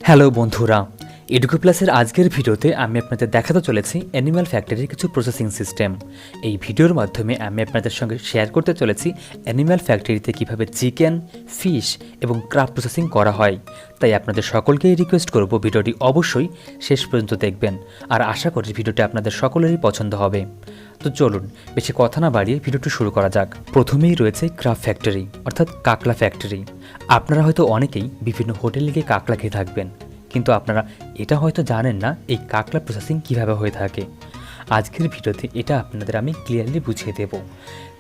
Hello বন্ধুরা, এডুকোপ্লাসের আজকের ভিডিওতে আমি আপনাদের দেখাতে চলেছি অ্যানিম্যাল ফ্যাক্টরির কিছু প্রসেসিং সিস্টেম। এই ভিডিওর মাধ্যমে আমি আপনাদের সঙ্গে শেয়ার করতে চলেছি অ্যানিম্যাল ফ্যাক্টরিতে কিভাবে চিকেন, ফিশ এবং ক্রাব প্রসেসিং করা হয়। তাই আপনাদের সকলকেই রিকোয়েস্ট করব ভিডিওটি অবশ্যই শেষ পর্যন্ত দেখবেন, আর আশা করি ভিডিওটি আপনাদের সকলেরই পছন্দ হবে। তো চলুন বেশি কথা না বাড়িয়ে ভিডিওটি শুরু করা যাক। প্রথমেই রয়েছে ক্রাব ফ্যাক্টরি অর্থাৎ কাঁকড়া ফ্যাক্টরি। আপনারা হয়তো অনেকেই বিভিন্ন হোটেলে গিয়ে কাঁকড়া খেয়ে থাকবেন, কিন্তু আপনারা এটা হয়তো জানেন না এই কাঁকড়া প্রসেসিং কিভাবে হয়ে থাকে। আজকের ভিডিওতে এটা আপনাদের আমি ক্লিয়ারলি বুঝিয়ে দেব।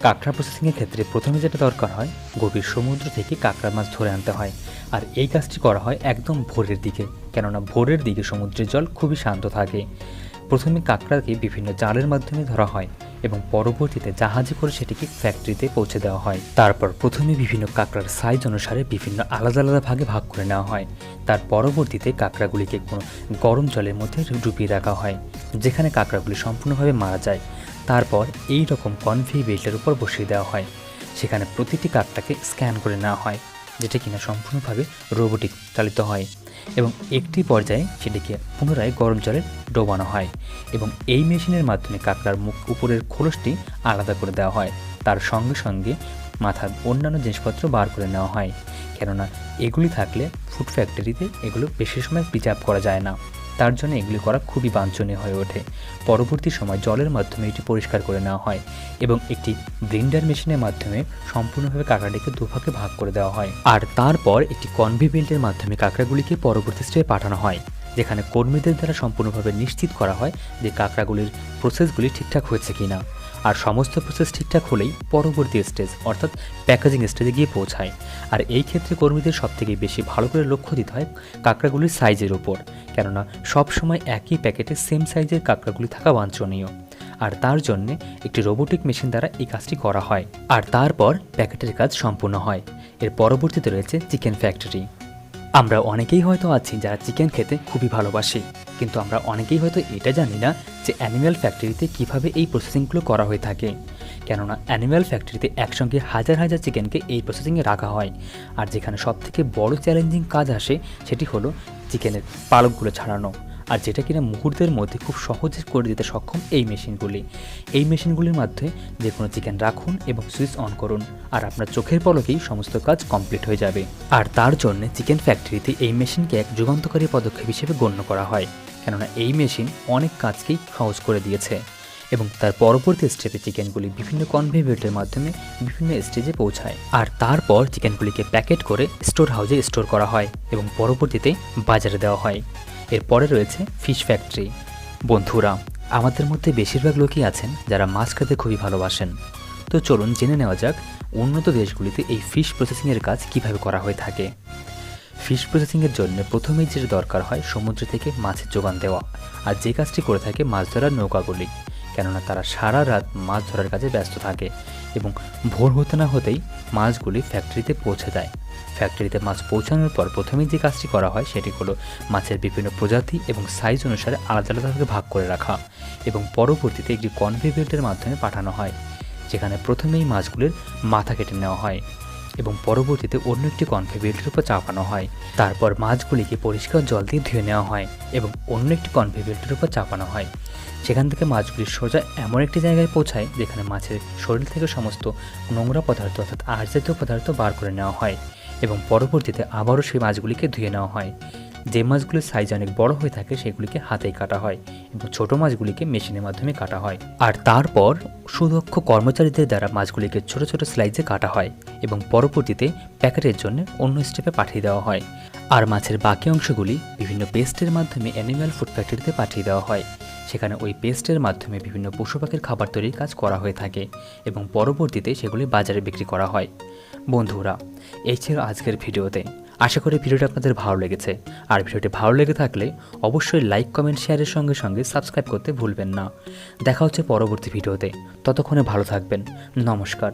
কাঁকড়া প্রসেসিংয়ের ক্ষেত্রে প্রথমে যেটা দরকার হয়, গভীর সমুদ্র থেকে কাঁকড়া মাছ ধরে আনতে হয়। আর এই কাজটি করা হয় একদম ভোরের দিকে, কেননা ভোরের দিকে সমুদ্রের জল খুবই শান্ত থাকে। প্রথমে কাঁকড়াকে বিভিন্ন জালের মাধ্যমে ধরা হয় এবং পরবর্তীতে জাহাজে করে সেটিকে ফ্যাক্টরিতে পৌঁছে দেওয়া হয়। তারপর প্রথমে বিভিন্ন কাঁকড়ার সাইজ অনুসারে বিভিন্ন আলাদা আলাদা ভাগে ভাগ করে নেওয়া হয়। তার পরবর্তীতে কাঁকড়াগুলিকে কোনো গরম জলের মধ্যে ডুবিয়ে রাখা হয়, যেখানে কাঁকড়াগুলি সম্পূর্ণভাবে মারা যায়। তারপর এই রকম কনভেয়র বেল্টের উপর বসিয়ে দেওয়া হয়, সেখানে প্রতিটি কাঁকড়াকে স্ক্যান করে নেওয়া হয়, যেটা কিনা সম্পূর্ণভাবে রোবোটিক চালিত হয় এবং একটি পর্যায়ে সেটিকে পুনরায় গরম জলে ডোবানো হয় এবং এই মেশিনের মাধ্যমে কাঁকড়ার মুখ উপরের খোলসটি আলাদা করে দেওয়া হয়। তার সঙ্গে সঙ্গে মাথার অন্যান্য জিনিসপত্র বার করে নেওয়া হয়, কেননা এগুলি থাকলে ফুড ফ্যাক্টরিতে এগুলো বেশি সময় প্রিজার্ভ করা যায় না। তার জন্য এগুলি করা খুবই বাঞ্ছনীয় হয়ে ওঠে। পরবর্তী সময় জলের মাধ্যমে এটি পরিষ্কার করে নেওয়া হয় এবং একটি ব্লেন্ডার মেশিনের মাধ্যমে সম্পূর্ণভাবে কাঁকড়াটিকে দুভাগে ভাগ করে দেওয়া হয়। আর তারপর একটি কনভেয়র বেল্টের মাধ্যমে কাঁকড়াগুলিকে পরবর্তী স্টেপে পাঠানো হয়, যেখানে কর্মীদের দ্বারা সম্পূর্ণভাবে নিশ্চিত করা হয় যে কাঁকড়াগুলির প্রসেসগুলি ঠিকঠাক হয়েছে কিনা। আর সমস্ত প্রসেস ঠিকঠাক হলেই পরবর্তী স্টেজ অর্থাৎ প্যাকেজিং স্টেজে গিয়ে পৌঁছায়। আর এই ক্ষেত্রে কর্মীদের সবথেকে বেশি ভালো করে লক্ষ্য দিতে হয় কাঁকড়াগুলির সাইজের উপর, কেননা সব সময় একই প্যাকেটে সেম সাইজের কাঁকড়াগুলি থাকা বাঞ্ছনীয়। আর তার জন্যে একটি রোবোটিক মেশিন দ্বারা এই কাজটি করা হয়। আর তারপর প্যাকেটের কাজ সম্পূর্ণ হয়। এর পরবর্তীতে রয়েছে চিকেন ফ্যাক্টরি। আমরা অনেকেই হয়তো আছি যারা চিকেন খেতে খুবই ভালোবাসি, কিন্তু আমরা অনেকেই হয়তো এটা জানি না যে অ্যানিম্যাল ফ্যাক্টরিতে কিভাবে এই প্রসেসিংগুলো করা হয়ে থাকে। কেননা অ্যানিম্যাল ফ্যাক্টরিতে একসঙ্গে হাজার হাজার চিকেনকে এই প্রসেসিংয়ে রাখা হয়। আর যেখানে সবথেকে বড় চ্যালেঞ্জিং কাজ আসে সেটি হলো চিকেনের পালকগুলো ছাড়ানো, আর যেটা কিনা মুহূর্তের মধ্যে খুব সহজে করে দিতে সক্ষম এই মেশিনগুলি। এই মেশিনগুলির মাধ্যমে যে কোনো চিকেন রাখুন এবং সুইচ অন করুন, আর আপনার চোখের পলকেই সমস্ত কাজ কমপ্লিট হয়ে যাবে। আর তার জন্য চিকেন ফ্যাক্টরিতে এই মেশিনকে এক যুগান্তকারী পদক্ষেপ হিসেবে গণ্য করা হয়, কেননা এই মেশিন অনেক কাজকেই সহজ করে দিয়েছে। এবং তার পরবর্তী স্টেপে চিকেনগুলি বিভিন্ন কনভেয়র বেল্টের মাধ্যমে বিভিন্ন স্টেজে পৌঁছায়। আর তারপর চিকেনগুলিকে প্যাকেট করে স্টোর হাউসে স্টোর করা হয় এবং পরবর্তীতে বাজারে দেওয়া হয়। এরপরে রয়েছে ফিশ ফ্যাক্টরি। বন্ধুরা, আমাদের মধ্যে বেশিরভাগ লোকই আছেন যারা মাছ খেতে খুবই ভালোবাসেন। তো চলুন জেনে নেওয়া যাক উন্নত দেশগুলিতে এই ফিশ প্রসেসিংয়ের কাজ কিভাবে করা হয়ে থাকে। ফিশ প্রসেসিংয়ের জন্য প্রথমেই যেটা দরকার হয় সমুদ্র থেকে মাছের যোগান দেওয়া, আর যে কাজটি করে থাকে মাছ ধরার নৌকাগুলি, কেননা তারা সারা রাত মাছ ধরার কাজে ব্যস্ত থাকে এবং ভোর হতে না হতেই মাছগুলি ফ্যাক্টরিতে পৌঁছে দেয়। ফ্যাক্টরিতে মাছ পৌঁছানোর পর প্রথমেই যে কাজটি করা হয় সেটি হলো মাছের বিভিন্ন প্রজাতি এবং সাইজ অনুসারে আলাদা আলাদাভাবে ভাগ করে রাখা এবং পরবর্তীতে একটি কনভেয়র বেল্টের মাধ্যমে পাঠানো হয়, যেখানে প্রথমেই মাছগুলির মাথা কেটে নেওয়া হয় এবং পরবর্তীতে অন্য একটি কনভেয়র বেল্টের উপর চাপানো হয়। তারপর মাছগুলিকে পরিষ্কার জল দিয়ে ধুয়ে নেওয়া হয় এবং অন্য একটি কনভেয়র বেল্টের উপর চাপানো হয়। সেখান থেকে মাছগুলি সোজা এমন একটি জায়গায় পৌঁছায় যেখানে মাছের শরীর থেকে সমস্ত নোংরা পদার্থ অর্থাৎ আঁশ জাতীয় পদার্থ বার করে নেওয়া হয় এবং পরবর্তীতে আবারও সেই মাছগুলিকে ধুয়ে নেওয়া হয়। যে মাছগুলির সাইজ অনেক বড় হয়ে থাকে সেগুলিকে হাতেই কাটা হয় এবং ছোট মাছগুলিকে মেশিনের মাধ্যমে কাটা হয়। আর তারপর সুদক্ষ কর্মচারীদের দ্বারা মাছগুলিকে ছোট ছোট স্লাইসে কাটা হয় এবং পরবর্তীতে প্যাকেটের জন্য অন্য স্টেপে পাঠিয়ে দেওয়া হয়। আর মাছের বাকি অংশগুলি বিভিন্ন পেস্টের মাধ্যমে অ্যানিম্যাল ফুড ফ্যাক্টরিতে পাঠিয়ে দেওয়া হয়, সেখানে ওই পেস্টের মাধ্যমে বিভিন্ন পশু পাখির খাবার তৈরির কাজ করা হয়ে থাকে এবং পরবর্তীতে সেগুলি বাজারে বিক্রি করা হয়। বন্ধুরা, এই ছিল আজকের ভিডিওতে। আশা করি ভিডিওটি আপনাদের ভালো লেগেছে। আর ভিডিওটি ভালো লেগে থাকলে অবশ্যই লাইক, কমেন্ট, শেয়ারের সঙ্গে সঙ্গে সাবস্ক্রাইব করতে ভুলবেন না। দেখা হচ্ছে পরবর্তী ভিডিওতে। ততক্ষণে ভালো থাকবেন। নমস্কার।